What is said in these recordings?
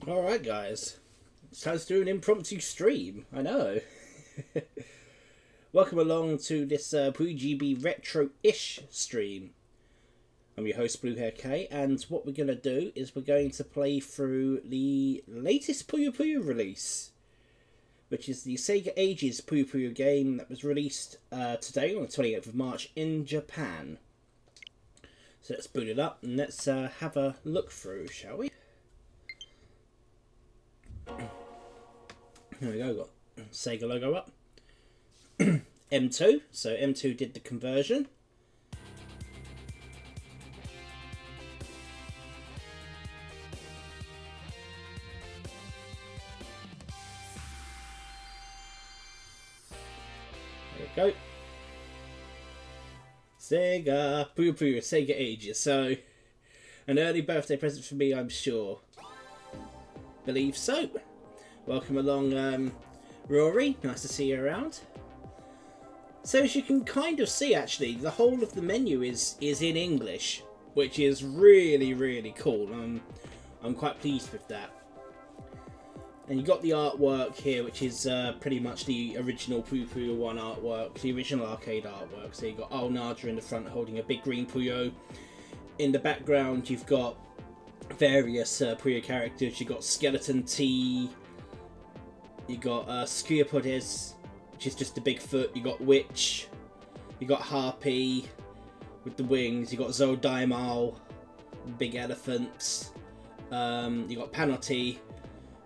Alright guys, it's time to do an impromptu stream, I know. Welcome along to this Puyo retro-ish stream. I'm your host Bluehair K, and what we're going to do is we're going to play through the latest Puyo release, which is the SEGA Ages Puyo game that was released today on the 28th of March in Japan. So let's boot it up and let's have a look through, shall we? There we go, got SEGA logo up. M2, so M2 did the conversion. There we go. SEGA, Puyo, SEGA Ages. So, an early birthday present for me, I'm sure. Believe so. Welcome along, Rory. Nice to see you around. So as you can kind of see, actually, the whole of the menu is in English, which is really cool. I'm quite pleased with that. And you got the artwork here, which is pretty much the original Puyo 1 artwork, the original arcade artwork. So you got Alnada in the front holding a big green Puyo. In the background, you've got various Puyo characters. You've got Skeleton T. You got Sciapodes, which is just a big foot. You got Witch. You got Harpy with the wings. You got Zodaimal, big elephants. You got Panotti,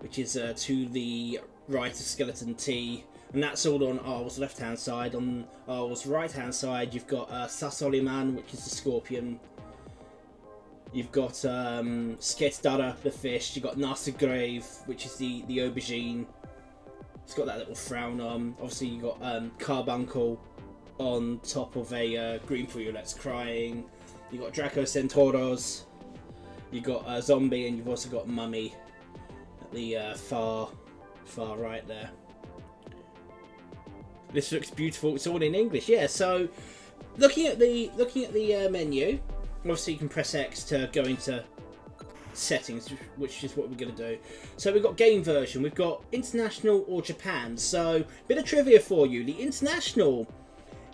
which is to the right of Skeleton T, and that's all on Arl's left hand side. On Arl's right hand side, you've got Sasoliman, which is the scorpion. You've got Sketdara, the fish. You've got Grave, which is the aubergine. It's got that little frown on. Obviously, you got Carbuncle on top of a green Puyo that's crying. You got Draco Centauros. You got Zombie, and you've also got Mummy at the far right there. This looks beautiful. It's all in English, yeah. So, looking at the menu, obviously you can press X to go into settings, which is what we're going to do. So we've got game version, we've got international or Japan. So bit of trivia for you: the international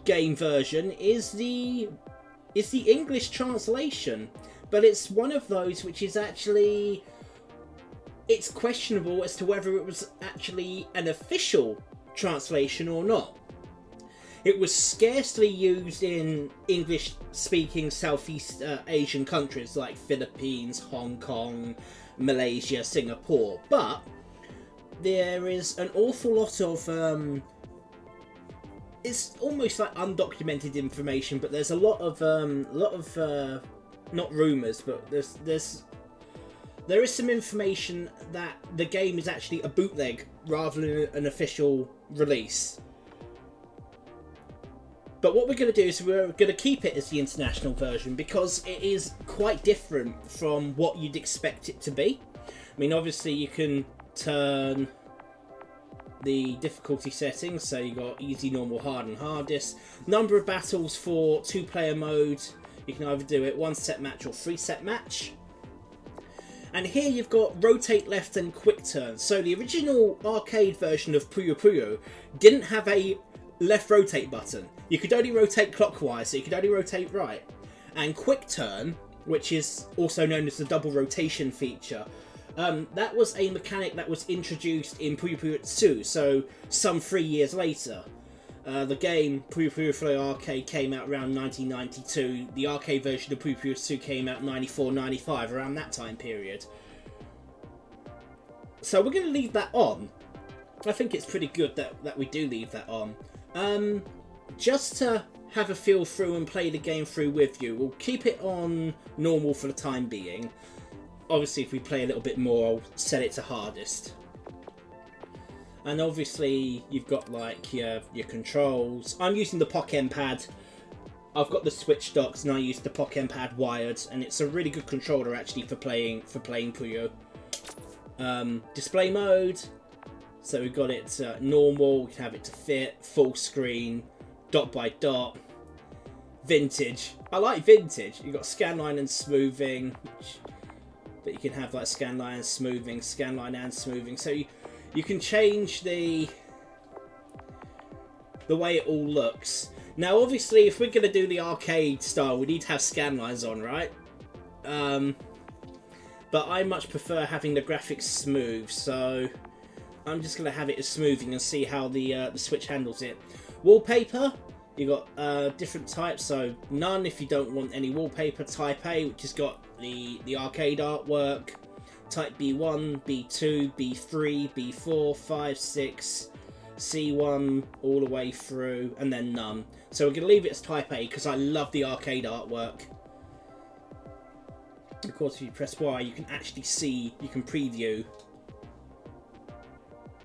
game version is the English translation, but it's one of those which is actually, it's questionable as to whether it was actually an official translation or not. It was scarcely used in English-speaking Southeast Asian countries like Philippines, Hong Kong, Malaysia, Singapore, but there is an awful lot of it's almost like undocumented information, but there's a lot of not rumours, but there is some information that the game is actually a bootleg rather than an official release. But what we're going to do is we're going to keep it as the international version because it is quite different from what you'd expect it to be. I mean, obviously you can turn the difficulty settings, so you got easy, normal, hard and hardest. Number of battles for 2-player mode, you can either do it 1-set match or 3-set match. And here you've got rotate left and quick turn. So the original arcade version of Puyo didn't have a left rotate button. You could only rotate clockwise, so you could only rotate right. And quick turn, which is also known as the double rotation feature, that was a mechanic that was introduced in Puyo 2, so some 3 years later. The game Puyo for the arcade came out around 1992. The arcade version of Puyo 2 came out 94-95, around that time period. So we're going to leave that on. I think it's pretty good that we do leave that on. Just to have a feel through and play the game through with you, we'll keep it on normal for the time being. Obviously, if we play a little bit more, I'll set it to hardest. And obviously, you've got like your controls. I'm using the Pokken pad. I've got the Switch docks, and I use the Pokken pad wired, and it's a really good controller actually for playing Puyo. Display mode. So we've got it normal, we can have it to fit, full screen, dot by dot, vintage. I like vintage. You've got scanline and smoothing, which but you can have like scanline and smoothing, scanline and smoothing. So you can change the way it all looks. Now, obviously, if we're going to do the arcade style, we need to have scanlines on, right? But I much prefer having the graphics smooth, so I'm just going to have it as smoothing and see how the Switch handles it. Wallpaper, you got different types, so none if you don't want any wallpaper. Type A, which has got the arcade artwork. Type B1, B2, B3, B4, 5, 6, C1, all the way through, and then none. So we're going to leave it as Type A, because I love the arcade artwork. Of course, if you press Y, you can actually see, you can preview.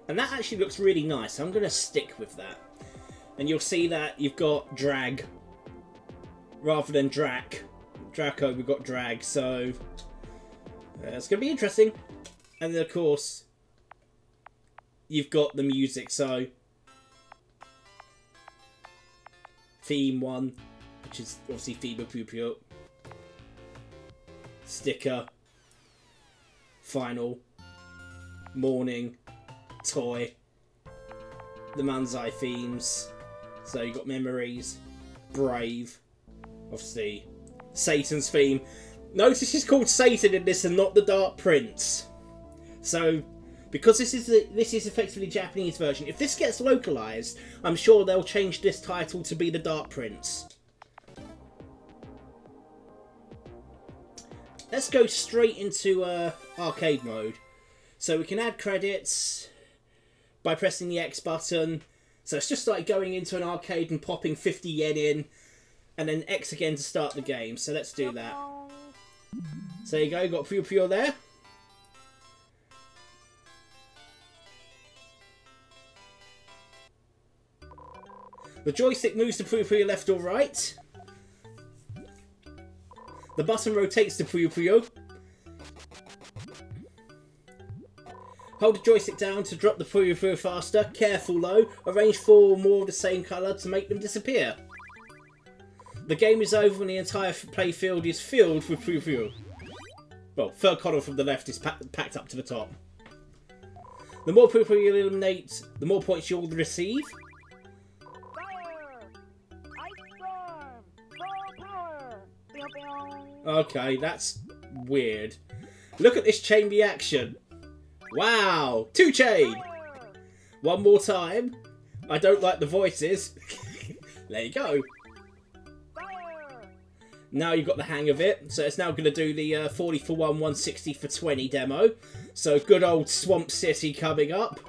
And that actually looks really nice. I'm going to stick with that. And you'll see that you've got drag rather than Draco, we've got drag. So it's going to be interesting. And then, of course, you've got the music. So theme 1, which is obviously theme of Puyo. Sticker. Final. Morning. Toy. The Manzai themes. So you've got Memories. Brave. Obviously, Satan's theme. Notice she's called Satan in this and not the Dark Prince. So, because this is effectively the Japanese version, if this gets localized, I'm sure they'll change this title to be the Dark Prince. Let's go straight into arcade mode. So we can add credits by pressing the X button. So it's just like going into an arcade and popping 50 yen in, and then X again to start the game. So let's do that. So there you go, got Puyo there. The joystick moves to Puyo left or right. The button rotates to Puyo. Hold the joystick down to drop the Puyo faster. Careful though, arrange 4 or more of the same colour to make them disappear. The game is over when the entire playfield is filled with Puyo. Well, third column from the left is packed up to the top. The more Puyo you eliminate, the more points you'll receive. Okay, that's weird. Look at this chain reaction. Wow, 2 chain. One more time. I don't like the voices. There you go. Now you've got the hang of it. So it's now going to do the 40 for 1, 160 for 20 demo. So good old Swamp City coming up.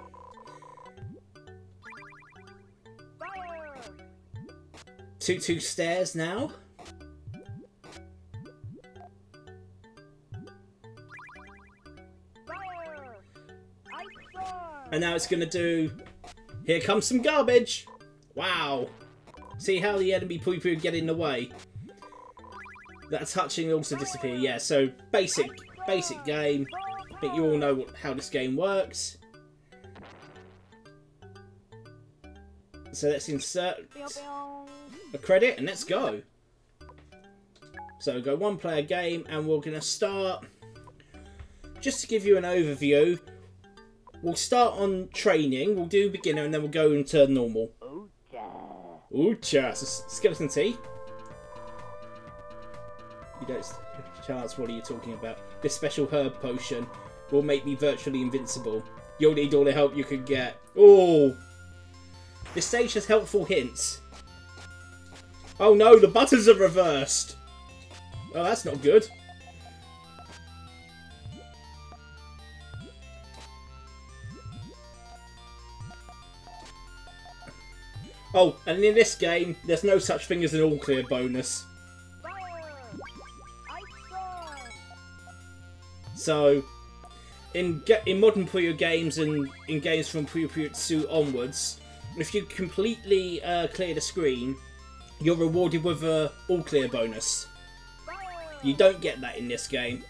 Two stairs now. And now it's going to do... Here comes some garbage! Wow! See how the enemy Puyo get in the way? That touching also disappear. Yeah, so basic game. I think you all know how this game works. So let's insert a credit and let's go. So go 1 player game and we're going to start... Just to give you an overview... We'll start on training, we'll do beginner, and then we'll go into normal. Ooh-cha. So skeleton tea. You don't... Chance, what are you talking about? This special herb potion will make me virtually invincible. You'll need all the help you can get. Oh! This stage has helpful hints. Oh no, the buttons are reversed! Oh, that's not good. Oh, and in this game, there's no such thing as an all-clear bonus. So, in modern Puyo games and in games from Puyo 2 onwards, if you completely clear the screen, you're rewarded with a all-clear bonus. You don't get that in this game.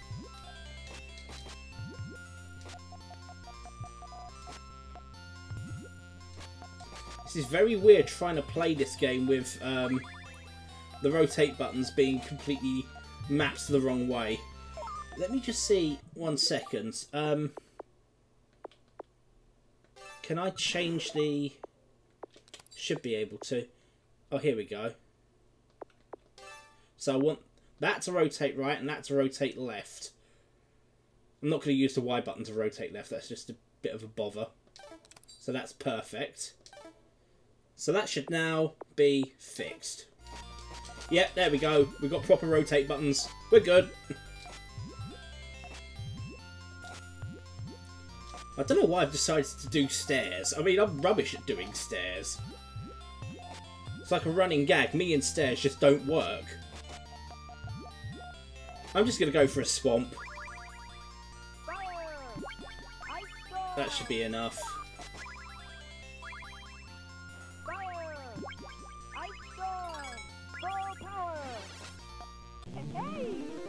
This is very weird trying to play this game with the rotate buttons being completely mapped the wrong way. Let me just see 1 second. Can I change the... Should be able to. Oh, here we go. So I want that to rotate right and that to rotate left. I'm not going to use the Y button to rotate left. That's just a bit of a bother. So that's perfect. So that should now be fixed. Yep, there we go. We've got proper rotate buttons. We're good. I don't know why I've decided to do stairs. I mean, I'm rubbish at doing stairs. It's like a running gag. Me and stairs just don't work. I'm just going to go for a swamp. That should be enough.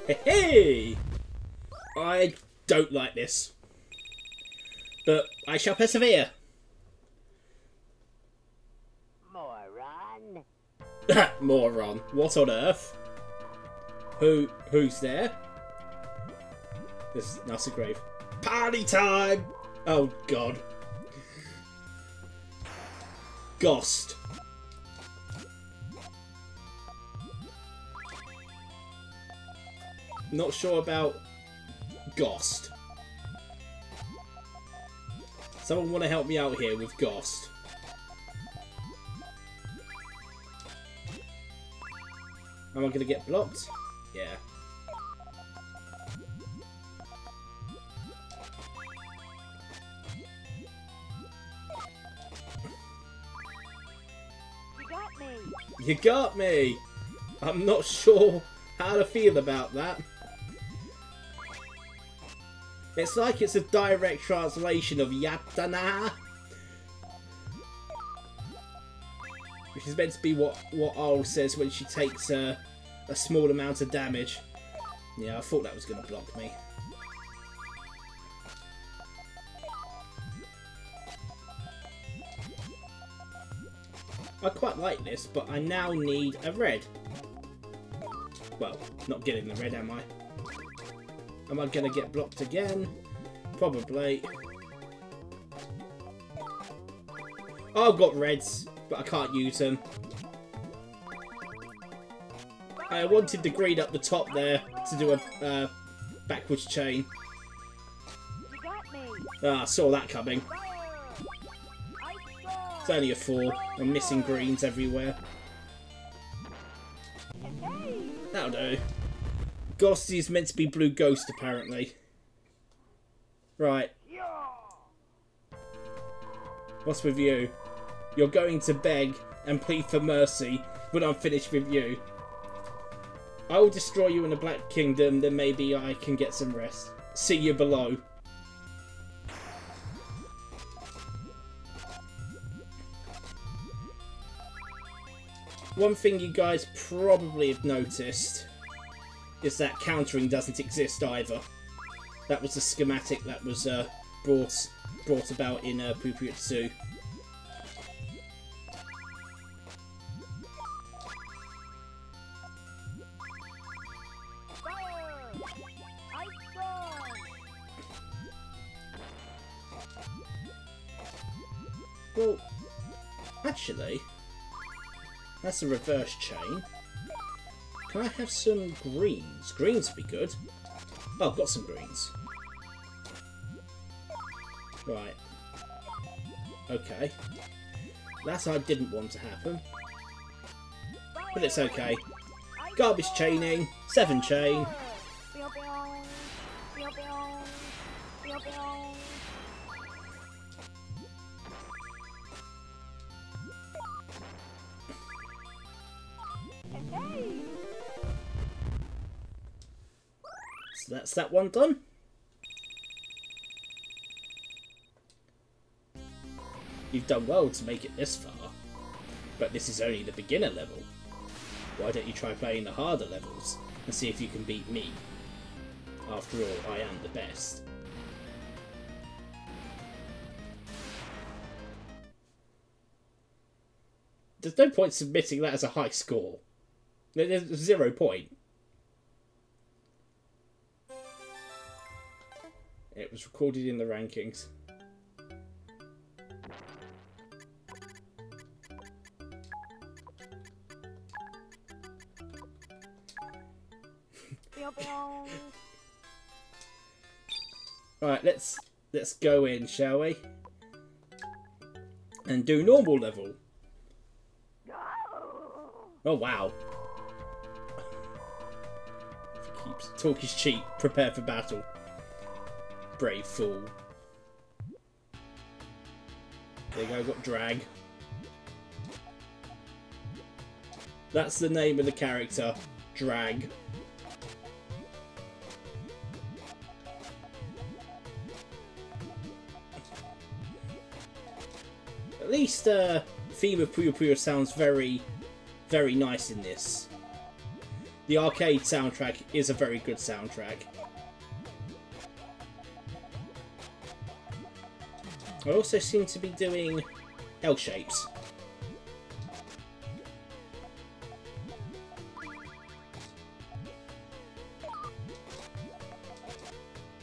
Hey, hey! I don't like this. But I shall persevere. Moron. Moron. What on earth? Who's there? That's a grave. Party time! Oh god. Ghost. Not sure about Ghost. Someone want to help me out here with Ghost? Am I going to get blocked? Yeah. You got me. You got me! I'm not sure how to feel about that. It's like it's a direct translation of Yatana. Which is meant to be what Aul says when she takes a small amount of damage. Yeah, I thought that was going to block me. I quite like this, but I now need a red. Well, not getting the red, am I? Am I going to get blocked again? Probably. Oh, I've got reds, but I can't use them. I wanted the green up the top there to do a backwards chain. You got me. Ah, I saw that coming. It's only a 4. I'm missing greens everywhere. That'll do. Ghost is meant to be Blue Ghost, apparently. Right. What's with you? You're going to beg and plead for mercy when I'm finished with you. I will destroy you in the Black Kingdom, then maybe I can get some rest. See you below. One thing you guys probably have noticed is that countering doesn't exist either. That was the schematic that was brought about in Puyo 2. Well, actually, that's a reverse chain. Can I have some greens? Greens would be good. Oh, I've got some greens. Right. Okay. That I didn't want to happen. But it's okay. Garbage chaining. 7 chain. So that's that one done. You've done well to make it this far, but this is only the beginner level. Why don't you try playing the harder levels and see if you can beat me? After all, I am the best. There's no point submitting that as a high score. There's 0 point. was recorded in the rankings. Right, let's go in, shall we? And do normal level. Oh wow. Keeps talk is cheap. Prepare for battle. Brave fool. There you go, got drag. That's the name of the character. Drag. At least theme of Puyo Puyo sounds very, very nice in this. The arcade soundtrack is a very good soundtrack. I also seem to be doing L shapes.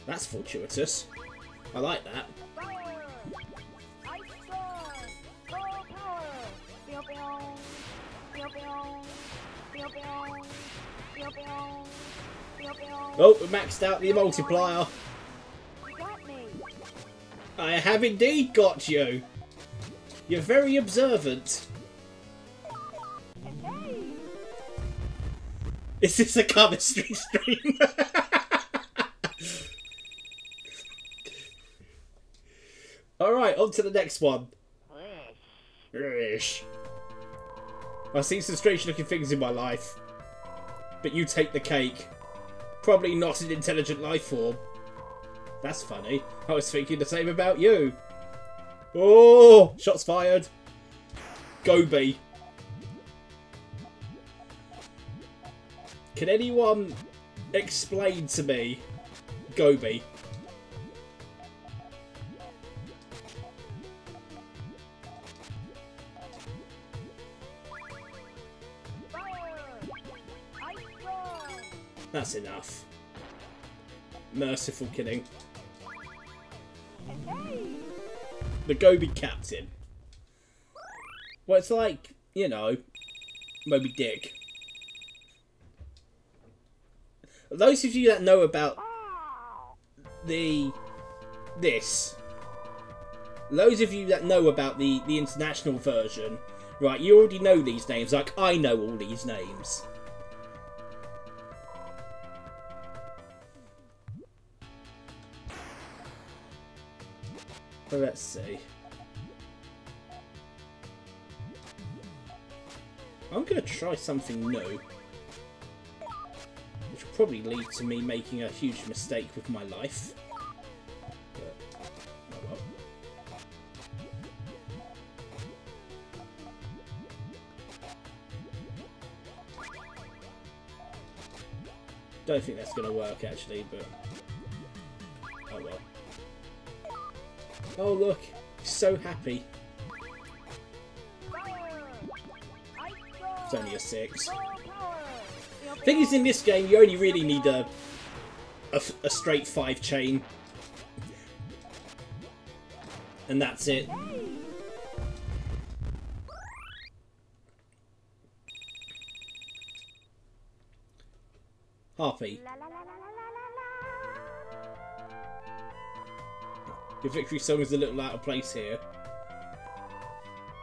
That's fortuitous. I like that. Oh, we maxed out the multiplier. You got me. I have indeed got you. You're very observant. Hey. Is this a chemistry stream? Alright, on to the next one. Ish. I've seen some strange looking things in my life. But you take the cake. Probably not an intelligent life form. That's funny. I was thinking the same about you. Oh! Shots fired. Gobi. Can anyone explain to me Gobi? That's enough. Merciful killing. The Gobi Captain. Well, it's like, you know, Moby Dick. Those of you that know about those of you that know about the international version, right, you already know these names, like I know all these names. Well, let's see. I'm going to try something new. Which will probably lead to me making a huge mistake with my life. But, oh well. Don't think that's going to work actually, but oh well. Oh look, he's so happy. It's only a 6. Thing is, in this game, you only really need a straight 5 chain, and that's it. Harpy. Your victory song is a little out of place here.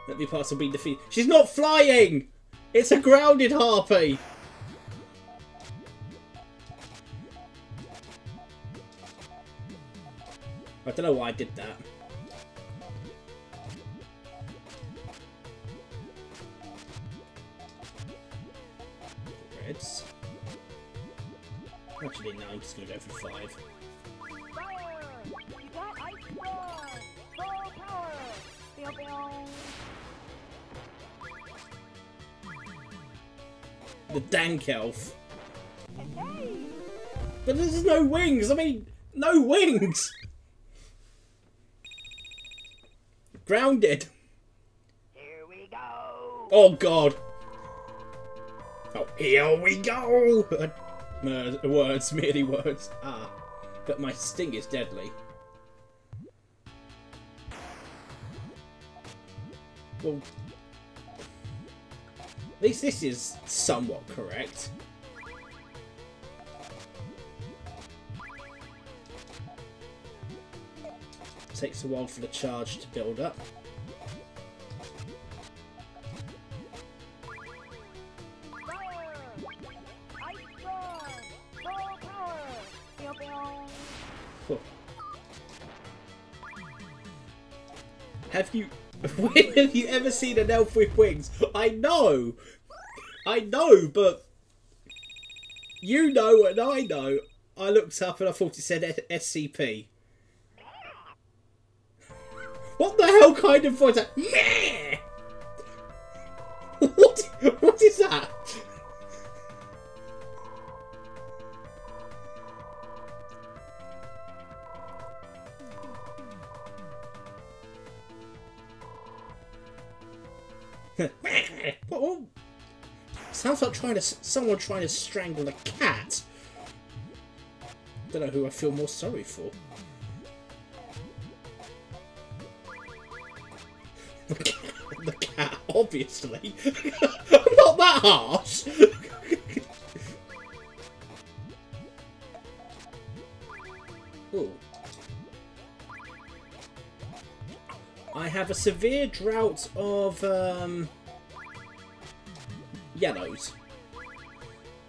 Let me pass will be defeated. She's not flying! It's a grounded harpy! I don't know why I did that. Reds. Actually, no, I'm just going to go for 5. The dank elf. But there's no wings! I mean, no wings! Grounded. Here we go. Oh god. Oh, here we go! Words, merely words. Ah. But my sting is deadly. Well, at least this is somewhat correct. Takes a while for the charge to build up. Have you... When have you ever seen an elf with wings? I know, but... You know and I know. I looked up and I thought it said SCP. What the hell kind of voice is that? Meh! What is that? What? Sounds like someone trying to strangle a cat. Don't know who I feel more sorry for. The cat, obviously. Not that harsh. Ooh. I have a severe drought of yellows.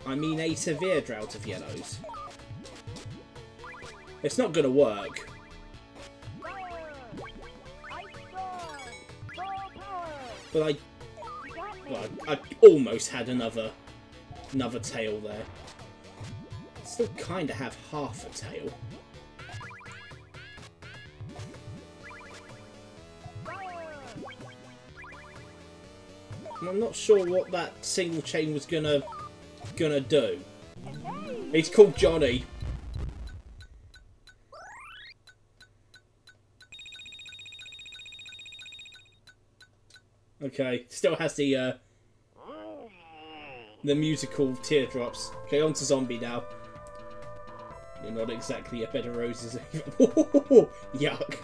I mean a severe drought of yellows. It's not gonna work. But I almost had another tail there. Still kind of have half a tail. I'm not sure what that single chain was gonna do. He's called Johnny. Okay, still has the musical teardrops. Okay, on to zombie now. You're not exactly a bed of roses. Yuck.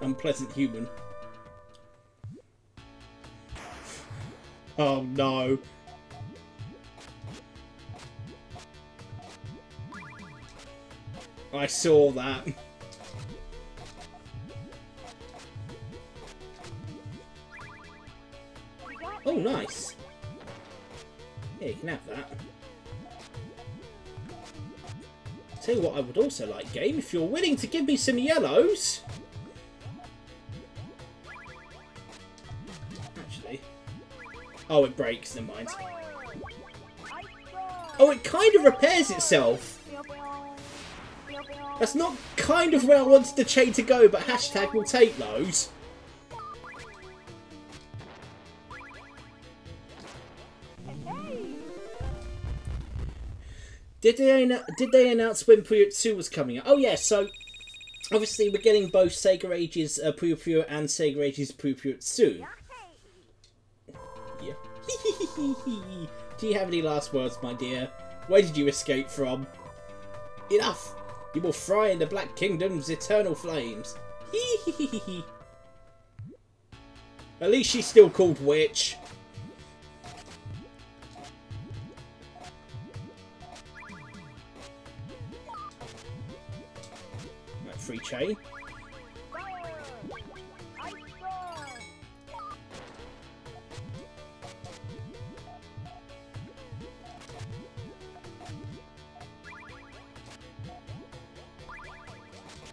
Unpleasant human. Oh no. I saw that. Oh, nice. Yeah, you can have that. Tell you what I would also like, game, if you're willing to give me some yellows. Actually. Oh, it breaks, never mind. Oh, it kind of repairs itself. That's not kind of where I wanted the chain to go, but hashtag will take those. Did they announce when Puyo 2 was coming out? Oh yeah, so obviously we're getting both Sega Ages Puyo Puyo and Sega Ages Puyo Puyo 2. Yeah. Do you have any last words, my dear? Where did you escape from? Enough! You will fry in the Black Kingdom's eternal flames. At least she's still called Witch. Free chain.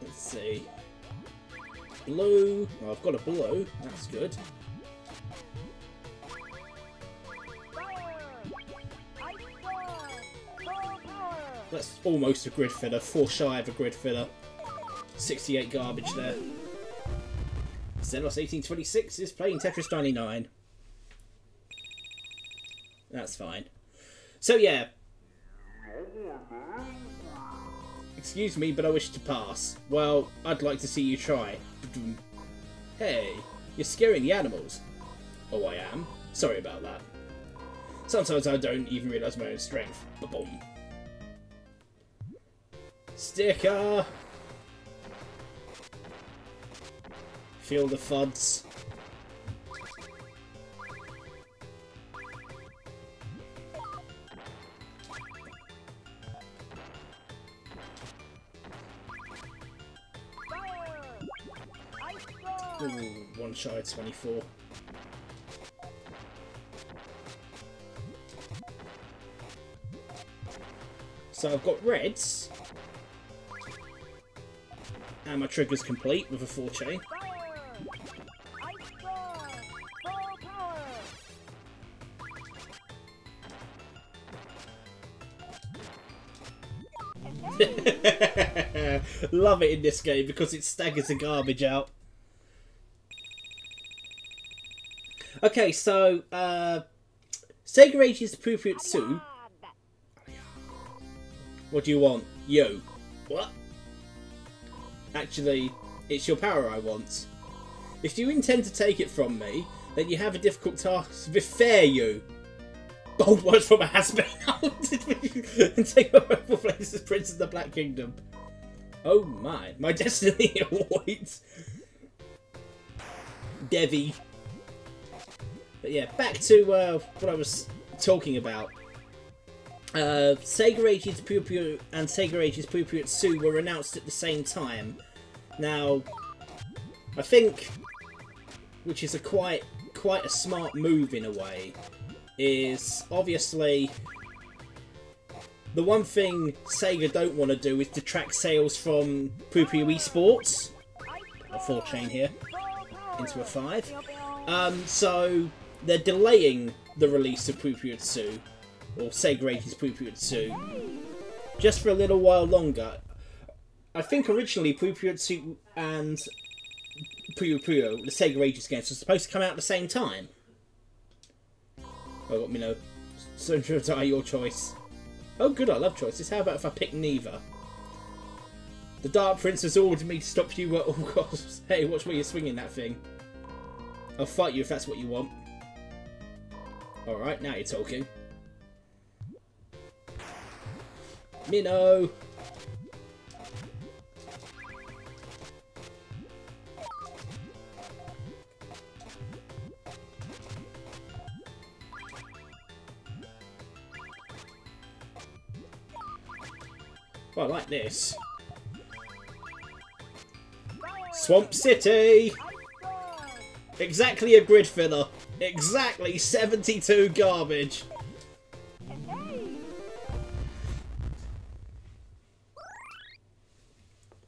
Let's see. Blue. Well, I've got a blue. That's good. That's almost a grid filler. 4 shy of a grid filler. 68 garbage there. Zelos 1826 is playing Tetris 99. That's fine. So yeah. Excuse me, but I wish to pass. Well, I'd like to see you try. Hey, you're scaring the animals. Oh, I am? Sorry about that. Sometimes I don't even realise my own strength. Ba-boom. Sticker! Feel the fuds. Ooh, one shy of 24. So I've got reds. And my trigger's complete with a 4 chain. Love it in this game because it staggers the garbage out. Okay, so Sega Ages Puyo Tsu. What do you want? Yo. What? Actually, it's your power I want. If you intend to take it from me, then you have a difficult task before you. Bold words from a has-been. And take my rightful place as Prince of the Black Kingdom. Oh my destiny awaits. Devi. But yeah, back to what I was talking about. Sega Ages Puyo and Sega Ages Puyo Tsu were announced at the same time. Now, I think, which is a quite a smart move in a way, is obviously the one thing Sega don't want to do is detract sales from Puyo Esports. A 4 chain here into a 5. So they're delaying the release of Puyo Tsu, or Sega Ages Puyo Tsu, just for a little while longer. I think originally Puyo Tsu and Puyo, the Sega Ages games, were supposed to come out at the same time. Oh, let me know. So your choice. Oh good, I love choices. How about if I pick neither? The Dark Prince has ordered me to stop you at all costs. Hey, watch where you're swinging that thing. I'll fight you if that's what you want. Alright, now you're talking. Minnow! Well, I like this. Swamp City! Exactly a grid filler. Exactly 72 garbage.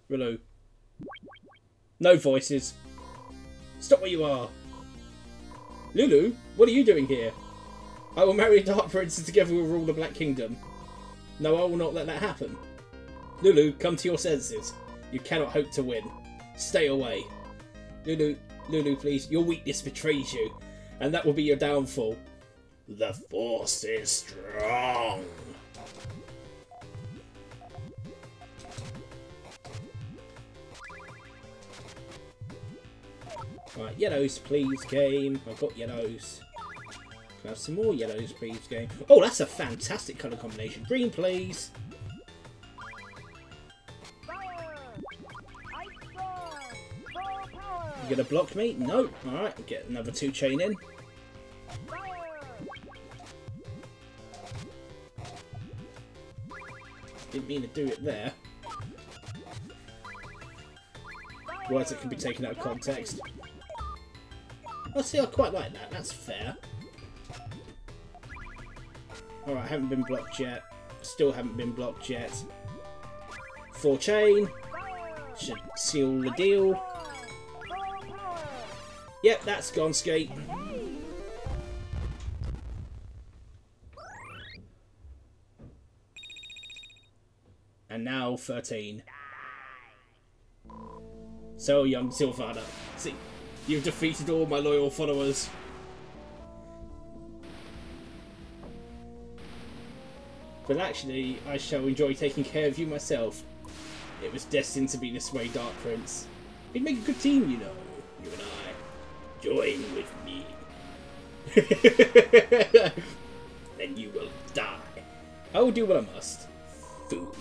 Hello. No voices. Stop where you are. Lulu, what are you doing here? I will marry a Dark Prince and together we'll rule the Black Kingdom. No, I will not let that happen. Lulu, come to your senses. You cannot hope to win. Stay away. Lulu, please. Your weakness betrays you, and that will be your downfall. The Force is strong. Right, yellows, please, game. I've got yellows. Can I have some more yellows, please, game? Oh, that's a fantastic colour combination. Green, please. You gonna block me? No. Alright, get another 2 chain in. Didn't mean to do it there. Words that can be taken out of context. Oh, see, I quite like that. That's fair. Alright, I haven't been blocked yet. Still haven't been blocked yet. 4 chain. Should seal the deal. Yep, that's gone, Skate. And now 13. So, young Sylvana, see, you've defeated all my loyal followers. But actually, I shall enjoy taking care of you myself. It was destined to be this way, Dark Prince. We'd make a good team, you know, you and I. Join with me. Then you will die. I will do what I must. Fool.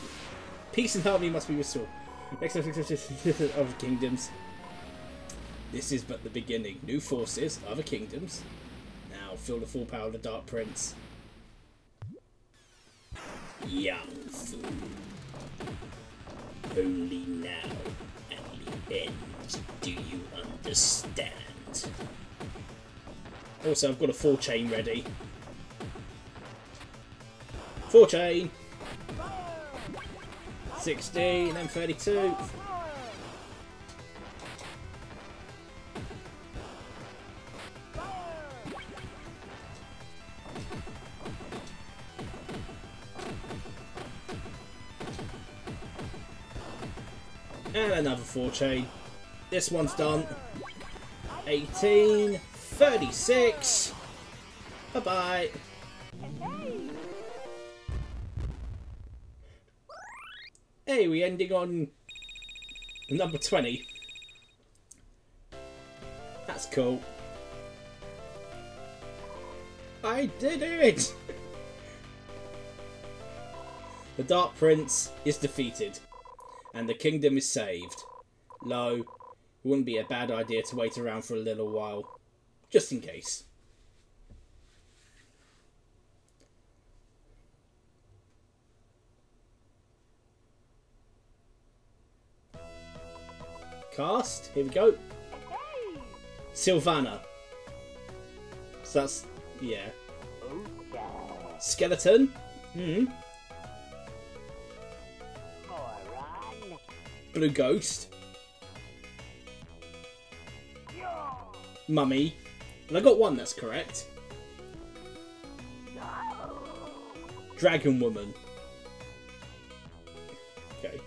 Peace and harmony must be restored. Next of kingdoms. This is but the beginning. New forces, other kingdoms. Now feel the full power of the Dark Prince. Young fool. Only now and end. Do you understand? Also, I've got a 4 chain ready. 4 chain. 16 and 32. And another 4 chain. This one's done. 18, 36. Bye-bye. Hey, we ending on number 20. That's cool. I did it! The Dark Prince is defeated, and the kingdom is saved. Lo, it wouldn't be a bad idea to wait around for a little while, just in case. Cast, here we go. Sylvana. So that's, yeah. Skeleton. Blue Ghost. Mummy. And I got one that's correct. Dragon Woman. Okay.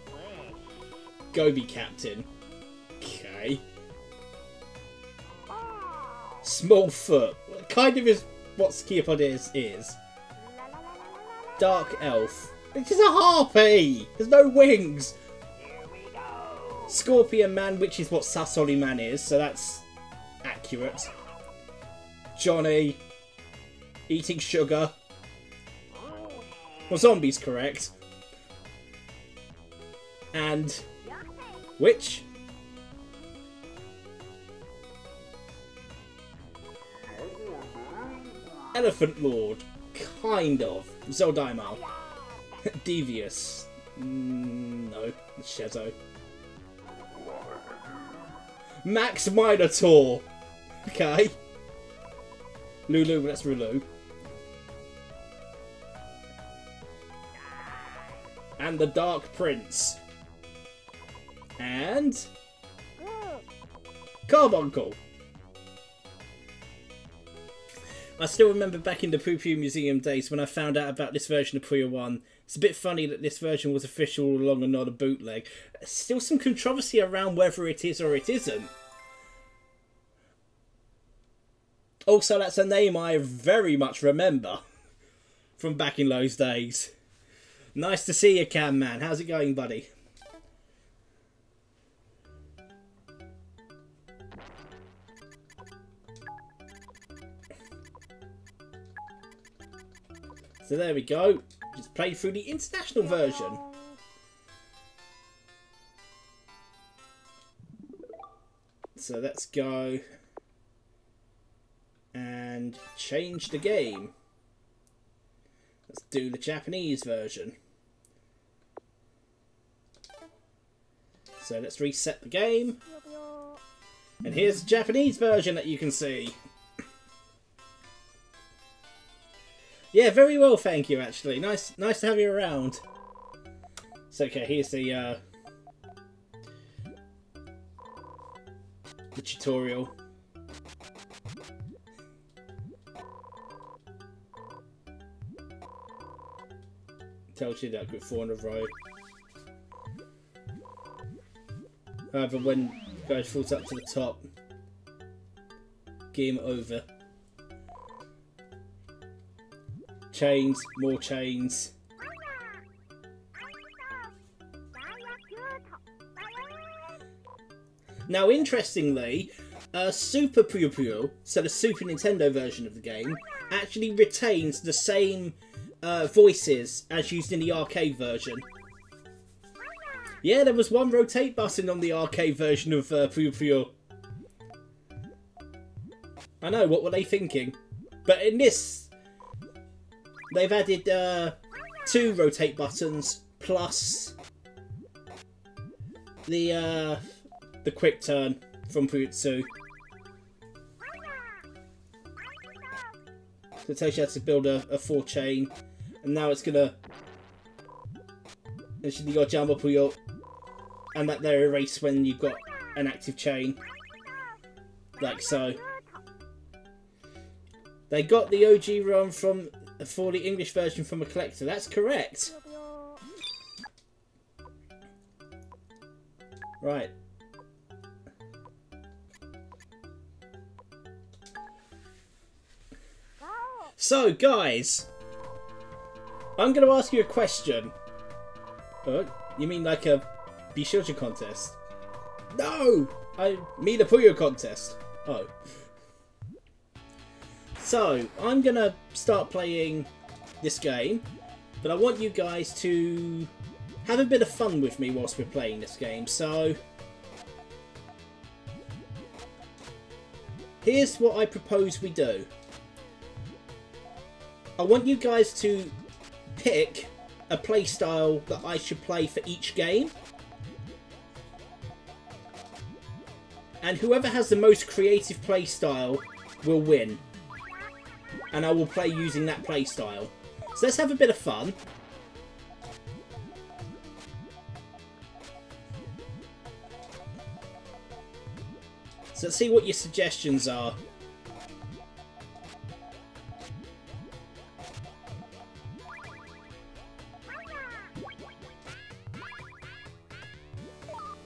Gobi Captain. Okay. Small Foot. What kind of is what Skiapod is? Dark Elf. It's just a harpy! There's no wings! Scorpion Man, which is what Sasori Man is, so that's accurate. Johnny. Eating sugar. Well, zombie's correct. And... Witch? Elephant Lord. Kind of. Zoldaimal. Devious. No. Shezo. Max Minotaur. Okay. Lulu, that's Rulu. And the Dark Prince. And... Carbuncle. I still remember back in the Puyo Museum days when I found out about this version of Puyo 1. It's a bit funny that this version was official all along and not a bootleg. Still some controversy around whether it is or it isn't. Also, that's a name I very much remember from back in those days. Nice to see you, Cam Man. How's it going, buddy? So there we go. Just played through the international version. So let's go and change the game. Let's do the Japanese version. So let's reset the game. And here's the Japanese version that you can see. Yeah, very well, thank you, actually. Nice to have you around. So, okay, here's the tutorial. Tells you that I've got 4 in a row. However, when it goes falls up to the top, game over. Chains, more chains. Now, interestingly, Super Puyo Puyo, so the Super Nintendo version of the game, actually retains the same voices as used in the arcade version. Yeah, there was one rotate button on the arcade version of Puyo Puyo. I know, what were they thinking? But in this, they've added 2 rotate buttons plus the the quick turn from Puyo. So it tells you how to build a 4 chain, and now it's gonna. You got jump up Puyo, and that there erase when you've got an active chain, like so. They got the OG run for the English version from a collector. That's correct. Right. So, guys, I'm going to ask you a question. Oh, you mean like a Bishojo contest? No! I mean a Puyo contest. Oh. So, I'm going to start playing this game, but I want you guys to have a bit of fun with me whilst we're playing this game. So, here's what I propose we do. I want you guys to pick a playstyle that I should play for each game. And whoever has the most creative playstyle will win. And I will play using that playstyle. So let's have a bit of fun. So let's see what your suggestions are.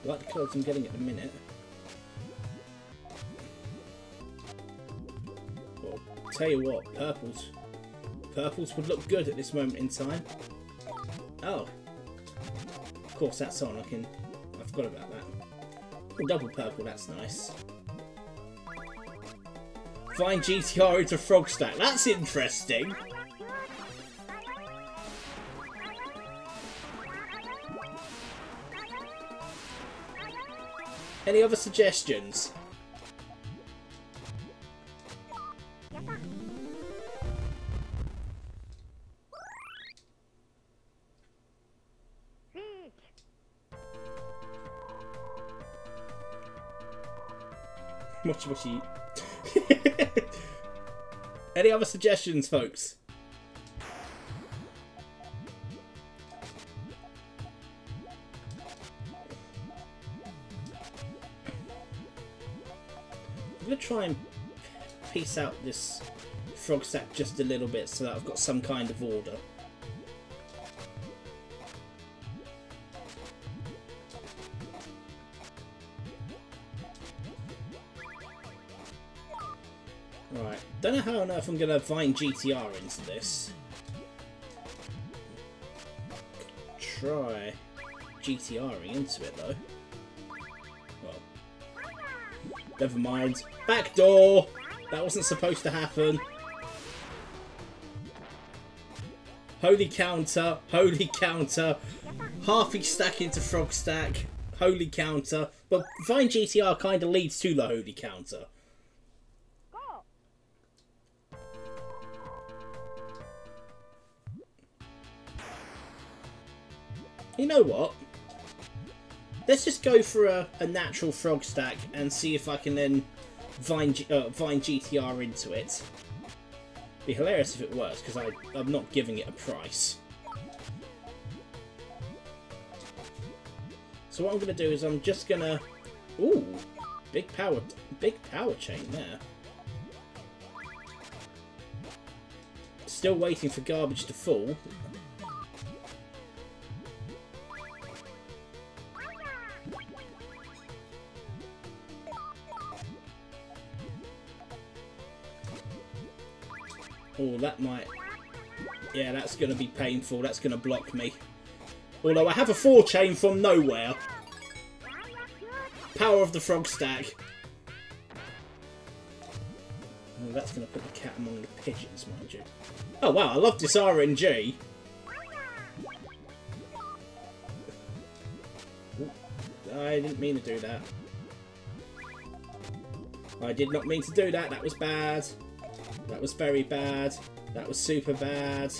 I like the clothes I'm getting at the minute. Well, tell you what, purples would look good at this moment in time. Oh, of course that's on. I forgot about that. Oh, double purple, that's nice. Find GTR into frog stack. That's interesting. Any other suggestions? What you eat? Any other suggestions, folks? I'm going to try and piece out this frog stack just a little bit so that I've got some kind of order. Right, don't know how on earth I'm going to find GTR into this. Try GTRing into it though. Well, never mind. Back door! That wasn't supposed to happen. Holy counter, holy counter. Half each stack into frog stack. Holy counter. But Vine GTR kind of leads to the holy counter. You know what? Let's just go for a natural frog stack and see if I can then Vine GTR into it. Be hilarious if it works, because I'm not giving it a price. So what I'm going to do is I'm just going to... Ooh! Big power chain there. Still waiting for garbage to fall. Oh, that might... Yeah, that's going to be painful. That's going to block me. Although I have a 4 chain from nowhere. Power of the frog stack. Oh, that's going to put the cat among the pigeons, mind you. Oh, wow, I love this RNG. Ooh, I didn't mean to do that. I did not mean to do that. That was bad. That was very bad. That was super bad.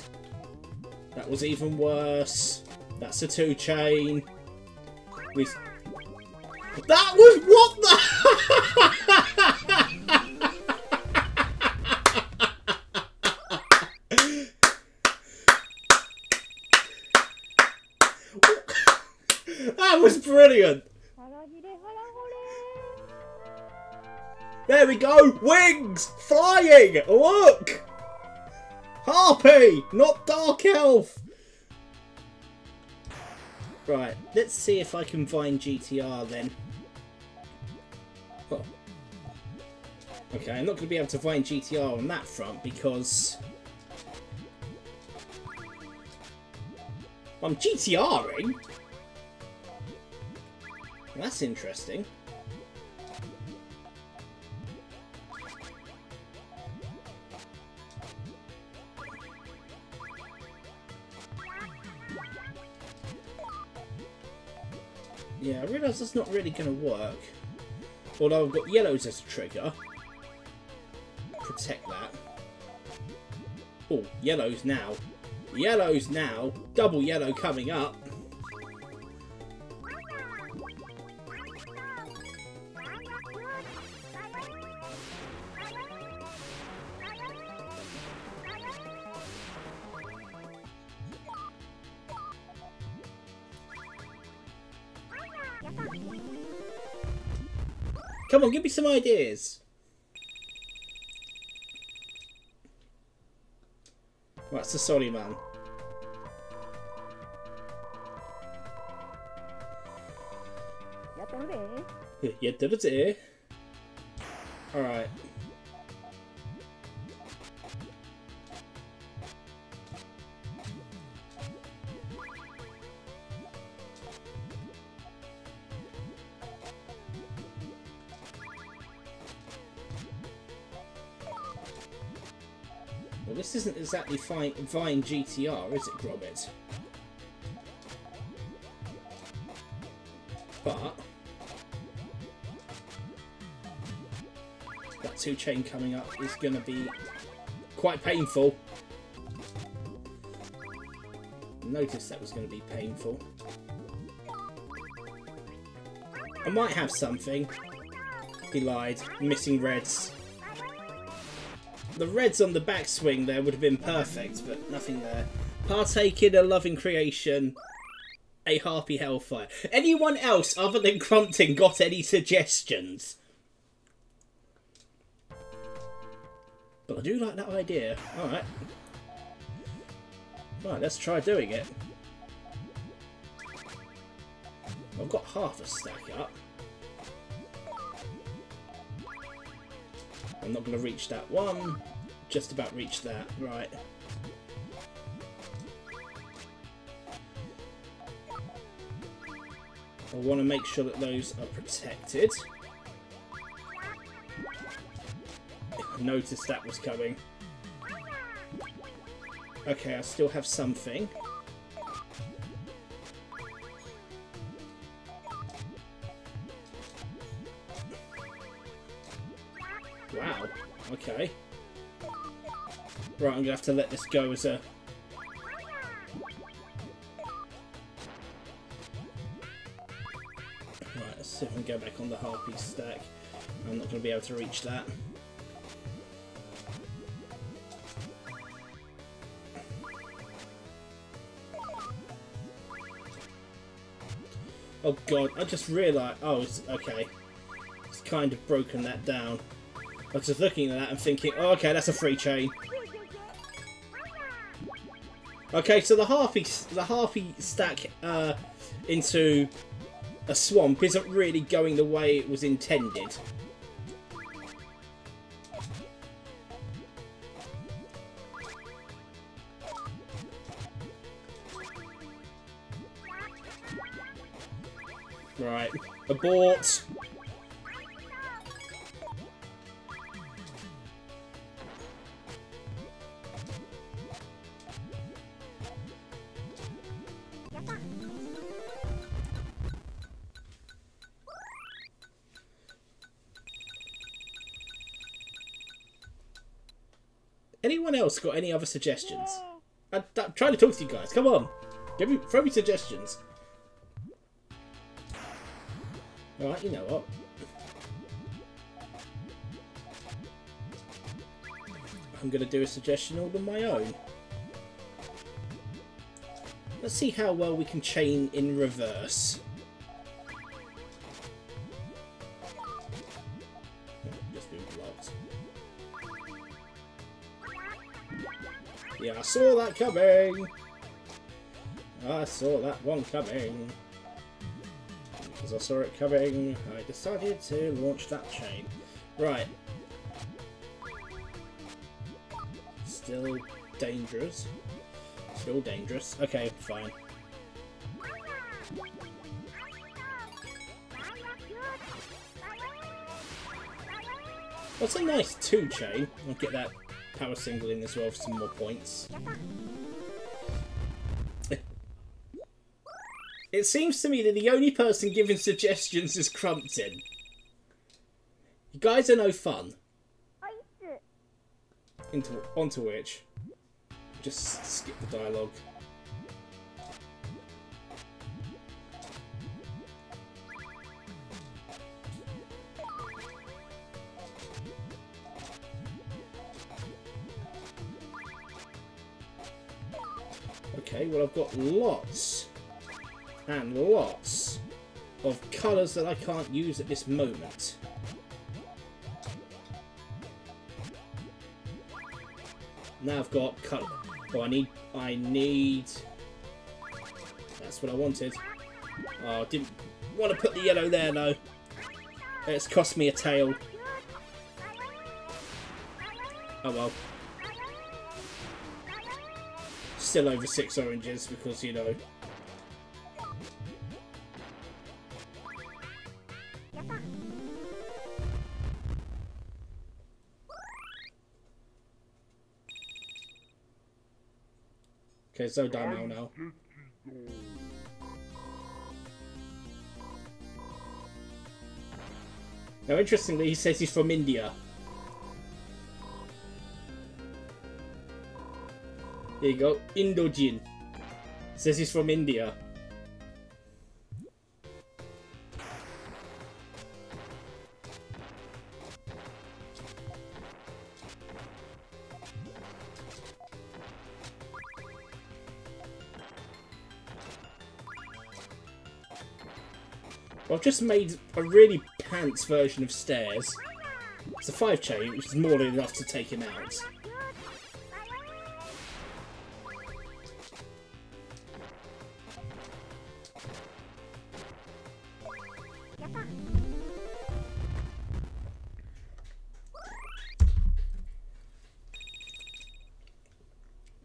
That was even worse. That's a 2 chain. That was what the... That was brilliant. There we go. Wings flying. Look. Harpy, not Dark Elf. Right, let's see if I can find GTR then. Oh. Okay, I'm not going to be able to find GTR on that front because I'm GTRing. That's interesting. Yeah, I realise that's not really going to work. Although I've got yellows as a trigger. Protect that. Oh, yellows now. Yellows now. Double yellow coming up. Come on, give me some ideas. Right, so sorry, man. Alright. Well, this isn't exactly Vine GTR, is it, Gromit? But that 2-chain coming up is going to be quite painful. Noticed that was going to be painful. I might have something. He lied. Missing reds. The reds on the backswing there would have been perfect, but nothing there. Partake in a loving creation. A Harpy Hellfire. Anyone else other than Crumpton got any suggestions? But I do like that idea. Alright. Right, let's try doing it. I've got half a stack up. I'm not going to reach that one. Just about reach that. Right. I want to make sure that those are protected. I noticed that was coming. Okay, I still have something. Wow, okay. Right, I'm going to have to let this go as a... Right, let's see if I can go back on the Harpy stack. I'm not going to be able to reach that. Oh god, I just realised... Oh, it's... okay. It's kind of broken that down. I was just looking at that and thinking, oh, okay, that's a free chain. Okay, so the Harpy stack into a swamp isn't really going the way it was intended. Right, abort. Anyone else got any other suggestions? I'm trying to talk to you guys. Come on, throw me suggestions. Alright, you know what? I'm going to do a suggestion all on my own. Let's see how well we can chain in reverse. Just do blocks. Yeah, I saw that coming! I saw that one coming. Because I saw it coming, I decided to launch that chain. Right. Still dangerous. Still dangerous. Okay, fine. That's a nice 2 chain. I'll get that power single in as well for some more points. It seems to me that the only person giving suggestions is Crumpton. You guys are no fun. Onto which, just skip the dialogue. Okay, well I've got lots and lots of colours that I can't use at this moment. Now I've got colour. Oh, I need... That's what I wanted. Oh, I didn't want to put the yellow there, though. It's cost me a tail. Oh well. Still over 6 oranges, because, you know... Okay, so Damo now. Now, interestingly, he says he's from India. There you go, Indojin. Says he's from India. I've just made a really pants version of stairs. It's a 5 chain, which is more than enough to take him out.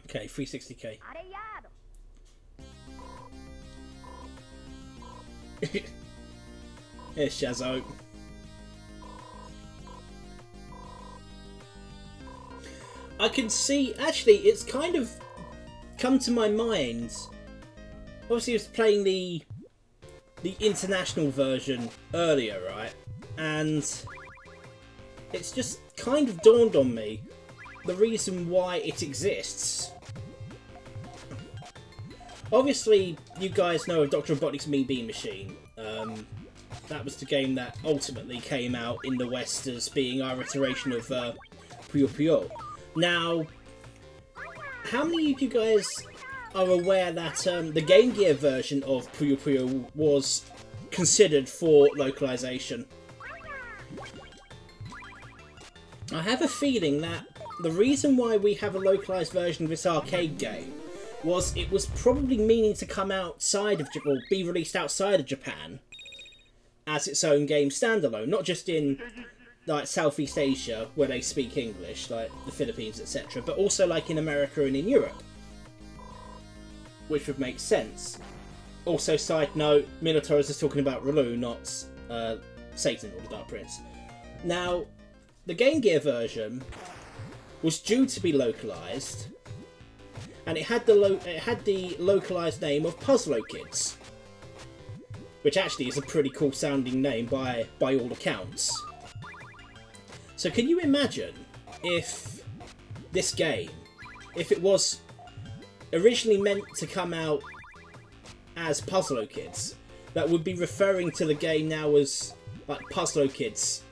Okay, 360k. Here's Shazzo. I can see, actually, it's kind of come to my mind. Obviously, I was playing the international version earlier, right? And it's just kind of dawned on me the reason why it exists. Obviously, you guys know of Dr. Robotnik's Mean Bean Machine. That was the game that ultimately came out in the West as being our iteration of Puyo Puyo. Now, how many of you guys are aware that the Game Gear version of Puyo Puyo was considered for localization? I have a feeling that the reason why we have a localized version of this arcade game was it was probably meaning to come outside of Japan, or be released outside of Japan as its own game standalone, not just in like Southeast Asia where they speak English, like the Philippines, etc., but also like in America and in Europe, which would make sense. Also, side note, Minotaurus is talking about Relu, not Satan or the Dark Prince. Now, the Game Gear version was due to be localized, and it had the localized name of Puzzlo Kids, which actually is a pretty cool sounding name by all accounts. So can you imagine if this game, if it was originally meant to come out as Puzzlo Kids, that would be referring to the game now as like Puzzlo Kids.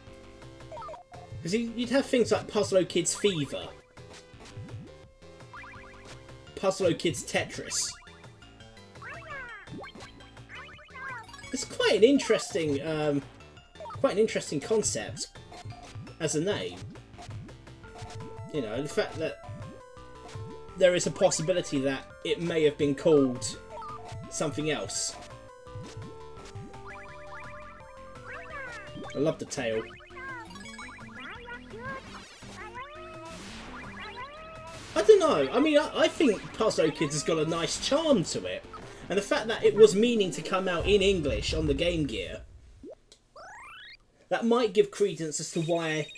Because you'd have things like Puzzlo Kids Fever, Puzzlo Kids Tetris. It's quite an interesting concept as a name. You know, the fact that there is a possibility that it may have been called something else. I love the tail. I don't know. I mean, I think Puzzlo Kids has got a nice charm to it. And the fact that it was meaning to come out in English on the Game Gear, that might give credence as to why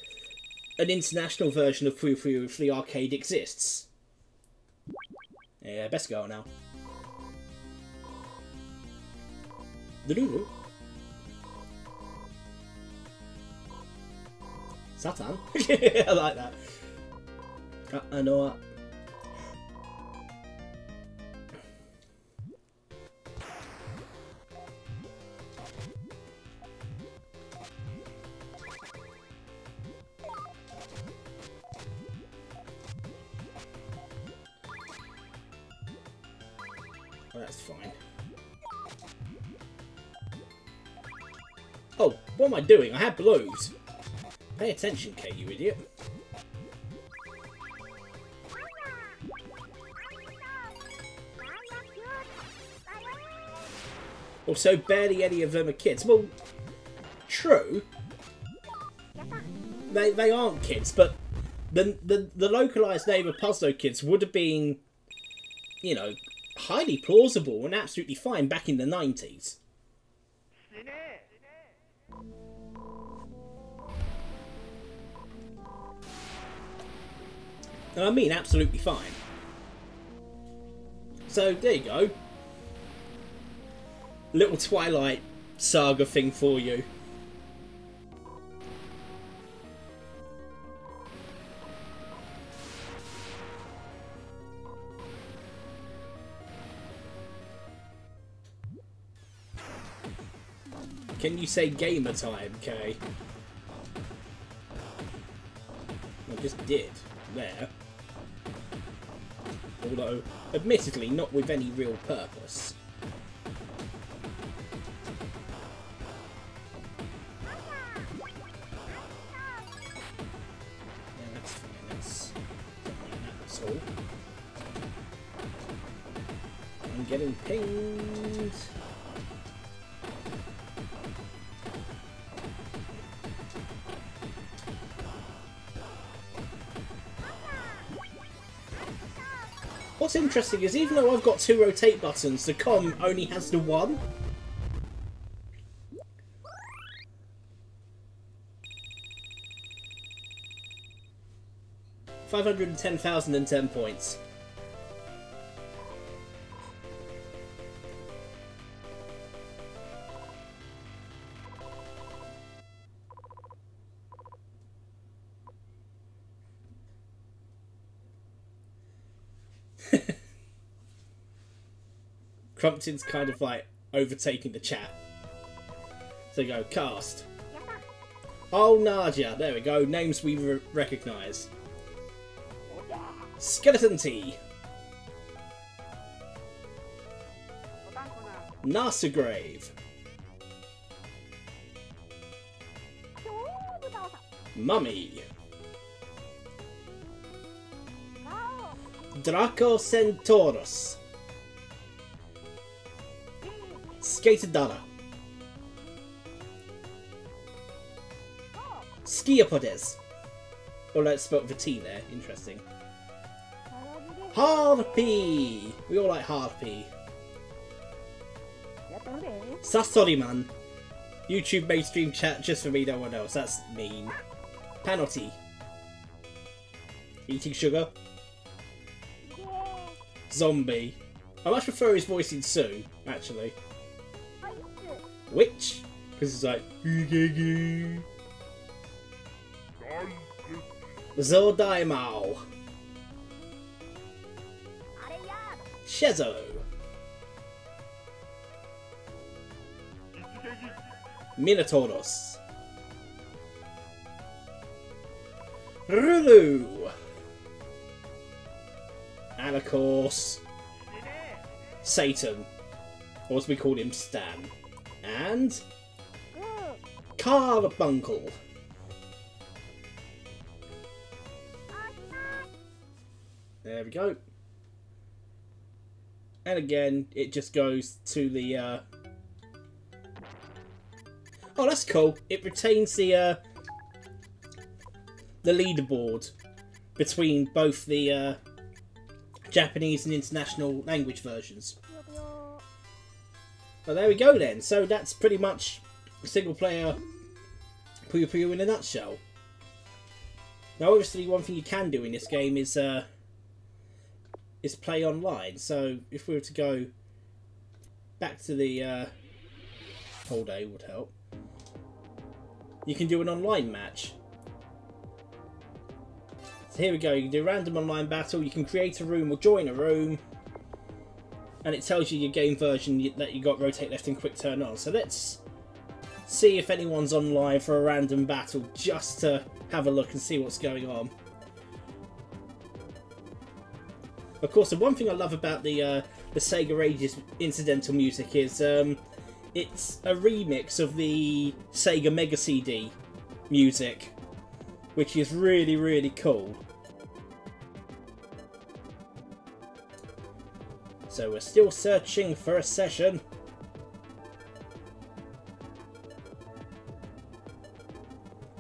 an international version of Puyo Puyo for the arcade exists. Yeah, best go now. Lulu. Satan. I like that. I know what. Oh, that's fine. Oh, what am I doing? I had blues. Pay attention, Kay, you idiot. Also, barely any of them are kids. Well, true. They aren't kids, but the localised name of Puzzlo Kids would have been, you know, highly plausible and absolutely fine back in the 90s. And I mean absolutely fine. So, there you go. Little Twilight Saga thing for you. Can you say gamer time, Kay? I just did. There. Although, admittedly, not with any real purpose. Yeah, that's fine. That's all. I'm getting pinged. What's interesting is even though I've got 2 rotate buttons, the COM only has the 1. $510,010 points. Crumpton's kind of like overtaking the chat. So go, cast. Oh, Nadia. There we go. Names we recognise. Skeleton T. Narsagrave. Mummy. Dracocentaurus. Skatadara. Skiapodes. Oh, let's spell with a T there. Interesting. Harpy. We all like Harpy. Sasoriman. YouTube mainstream chat just for me, no one else. That's mean. Panotti. Eating sugar. Zombie. I much prefer his voice in Sue, actually. Witch, because it's like Zodaimao. Shezo. Minotauros. Rulu. And of course, Satan. Or as we call him, Stan. And Carbuncle. There we go. And again, it just goes to the... Oh, that's cool. It retains the leaderboard between both the Japanese and international language versions. Well, there we go then. So that's pretty much a single player Puyo Puyo in a nutshell. Now, obviously, one thing you can do in this game is play online. So if we were to go back to the whole day would help. You can do an online match. So here we go. You can do a random online battle. You can create a room or join a room. And it tells you your game version that you got rotate left and quick turn on. So let's see if anyone's online for a random battle just to have a look and see what's going on. Of course, the one thing I love about the Sega Ages incidental music is it's a remix of the Sega Mega CD music, which is really, really cool. So we're still searching for a session.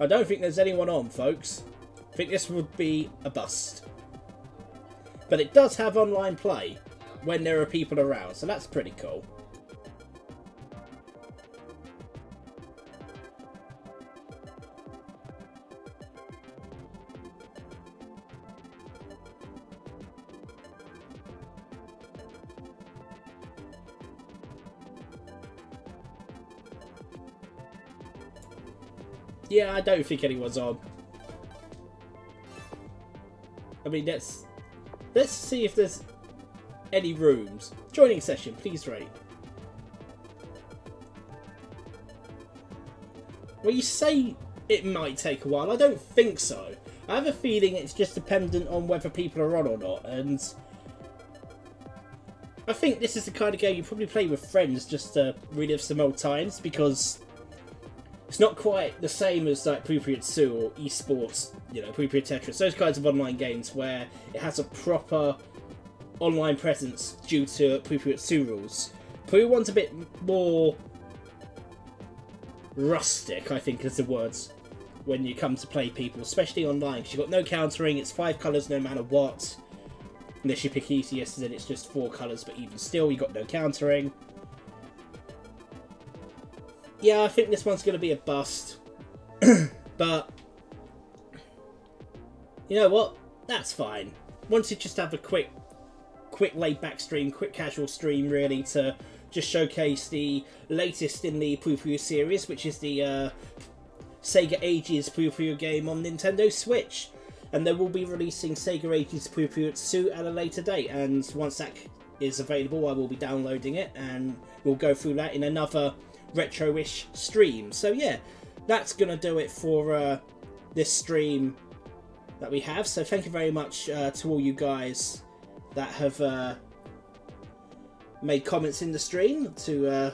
I don't think there's anyone on, folks. I think this would be a bust. But it does have online play when there are people around, so that's pretty cool. Yeah, I don't think anyone's on. I mean, let's see if there's any rooms. Joining session, please rate. Well, you say it might take a while. I don't think so. I have a feeling it's just dependent on whether people are on or not, and I think this is the kind of game you probably play with friends just to relive some old times, because it's not quite the same as like Puyo Puyo 2 or esports, you know, Puyo Puyo Tetris, those kinds of online games where it has a proper online presence due to Puyo Puyo 2 rules. Puyo 1's a bit more rustic, I think is the words, when you come to play people, especially online, because you've got no countering, it's 5 colours no matter what, unless you pick easiest, then it's just 4 colours, but even still, you've got no countering. Yeah, I think this one's going to be a bust. But, you know what? That's fine. Wanted to just have a quick laid-back stream, quick casual stream, really, to just showcase the latest in the Puyo Puyo series, which is the Sega Ages Puyo Puyo game on Nintendo Switch. And they will be releasing Sega Ages Puyo Puyo 2 at a later date, and once that is available, I will be downloading it, and we'll go through that in another retro-ish stream. So yeah, that's gonna do it for this stream that we have. So thank you very much to all you guys that have made comments in the stream, to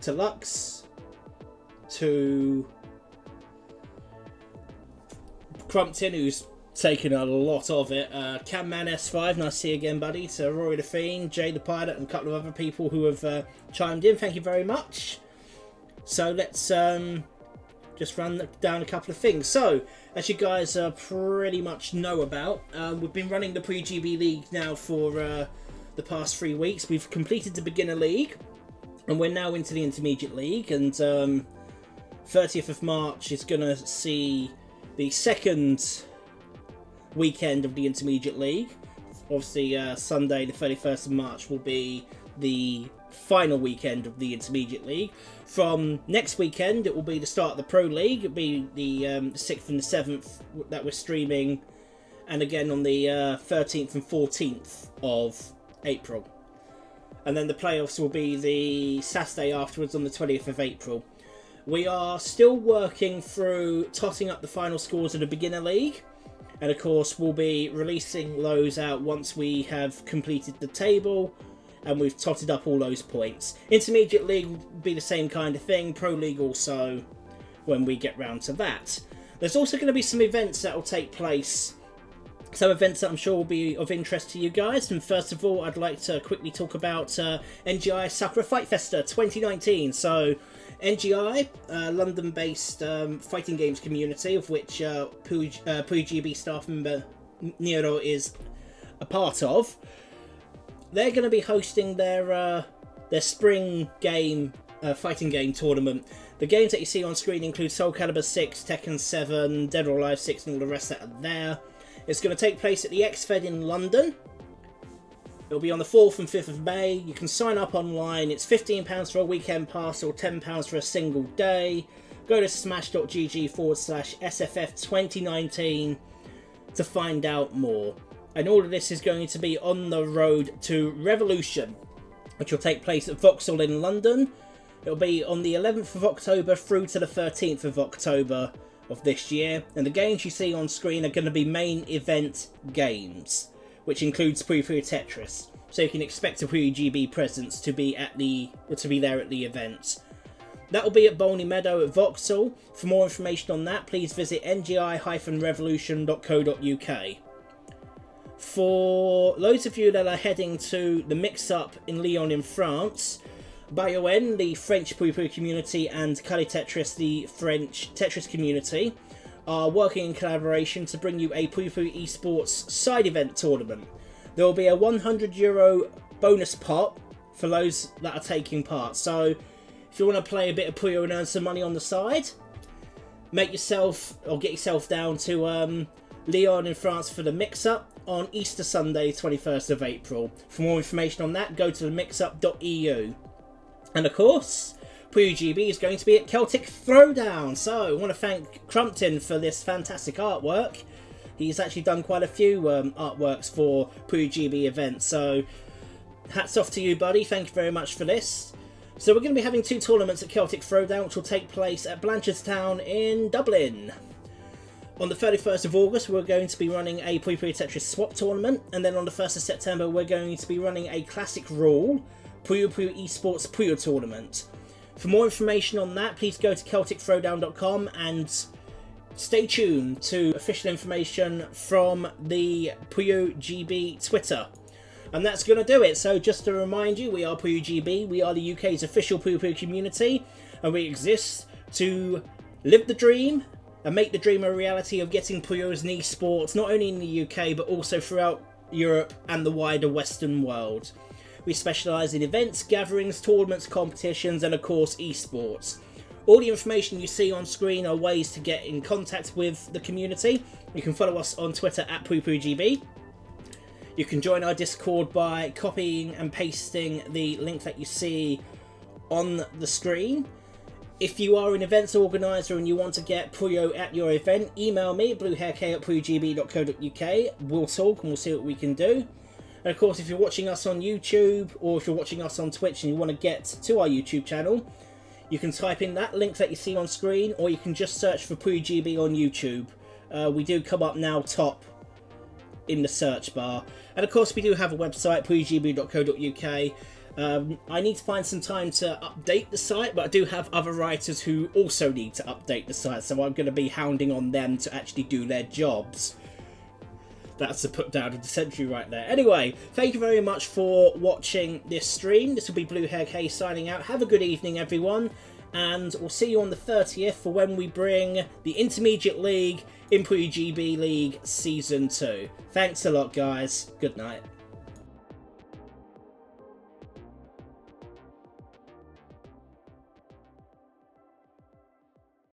Lux, to Crumpton, who's taken a lot of it, Camman S5, nice to see you again, buddy, to Rory the Fiend, Jay the Pilot, and a couple of other people who have chimed in. Thank you very much. So let's just run down a couple of things. So, as you guys pretty much know about, we've been running the Pre-GB League now for the past 3 weeks. We've completed the Beginner League, and we're now into the Intermediate League, and 30th of March is going to see the second weekend of the Intermediate League. Obviously, Sunday the 31st of March will be the final weekend of the Intermediate League. From next weekend, it will be the start of the Pro League. It'll be the 6th and the 7th that we're streaming, and again on the 13th and 14th of April. And then the playoffs will be the Saturday afterwards on the 20th of April. We are still working through totting up the final scores of the beginner league, and of course we'll be releasing those out once we have completed the table and we've totted up all those points. Intermediate league will be the same kind of thing, pro league also when we get round to that. There's also going to be some events that will take place, some events that I'm sure will be of interest to you guys. And first of all, I'd like to quickly talk about NGI Sakura Fight Festa 2019. So NGI, London-based fighting games community, of which Puyo GB staff member Nero is a part of. They're going to be hosting their spring game fighting game tournament. The games that you see on screen include Soul Calibur 6, Tekken 7, Dead or Alive 6 and all the rest that are there. It's going to take place at the XFed in London. It'll be on the 4th and 5th of May. You can sign up online. It's £15 for a weekend pass or £10 for a single day. Go to smash.gg/SFF2019 to find out more. And all of this is going to be on the road to Revolution, which will take place at Vauxhall in London. It'll be on the 11th of October through to the 13th of October of this year. And the games you see on screen are going to be main event games, which includes Puyo Tetris. So you can expect a Puyo GB presence to be there at the event. That will be at Bolney Meadow at Vauxhall. For more information on that, please visit ngi-revolution.co.uk. For those of you that are heading to the mix-up in Lyon in France, Bayouen, the French Puyo community, and Kali Tetris, the French Tetris community, are working in collaboration to bring you a Puyo esports side event tournament. There will be a €100 bonus pot for those that are taking part. So if you want to play a bit of Puyo and earn some money on the side, get yourself down to Lyon in France for the mix-up on Easter Sunday, 21st of April. For more information on that, go to themixup.eu. And of course, Puyo GB is going to be at Celtic Throwdown. So I want to thank Crumpton for this fantastic artwork. He's actually done quite a few artworks for Puyo GB events. So hats off to you, buddy. Thank you very much for this. So we're going to be having 2 tournaments at Celtic Throwdown, which will take place at Blanchardstown in Dublin. On the 31st of August, we're going to be running a Puyo Tetris swap tournament. And then on the 1st of September, we're going to be running a classic rule Puyo esports Puyo tournament. For more information on that, please go to CelticThrowdown.com and stay tuned to official information from the Puyo GB Twitter. And that's going to do it. So just to remind you, we are Puyo GB. We are the UK's official Puyo community, and we exist to live the dream and make the dream a reality of getting Puyo as an esport, not only in the UK but also throughout Europe and the wider Western world. We specialise in events, gatherings, tournaments, competitions, and of course esports. All the information you see on screen are ways to get in contact with the community. You can follow us on Twitter at PuyoGB. You can join our Discord by copying and pasting the link that you see on the screen. If you are an events organiser and you want to get Puyo at your event, email me, bluehairk@puyogb.co.uk. We'll talk and we'll see what we can do. And of course, if you're watching us on YouTube or if you're watching us on Twitch and you want to get to our YouTube channel, you can type in that link that you see on screen, or you can just search for Puyo GB on YouTube. We do come up now top in the search bar. And of course, we do have a website, puyogb.co.uk. I need to find some time to update the site, but I do have other writers who also need to update the site, so I'm going to be hounding on them to actually do their jobs. That's the put down of the century right there. Anyway, thank you very much for watching this stream. This will be Blue Hair K signing out. Have a good evening, everyone, and we'll see you on the 30th for when we bring the Intermediate League in Puyo GB League Season 2. Thanks a lot, guys. Good night.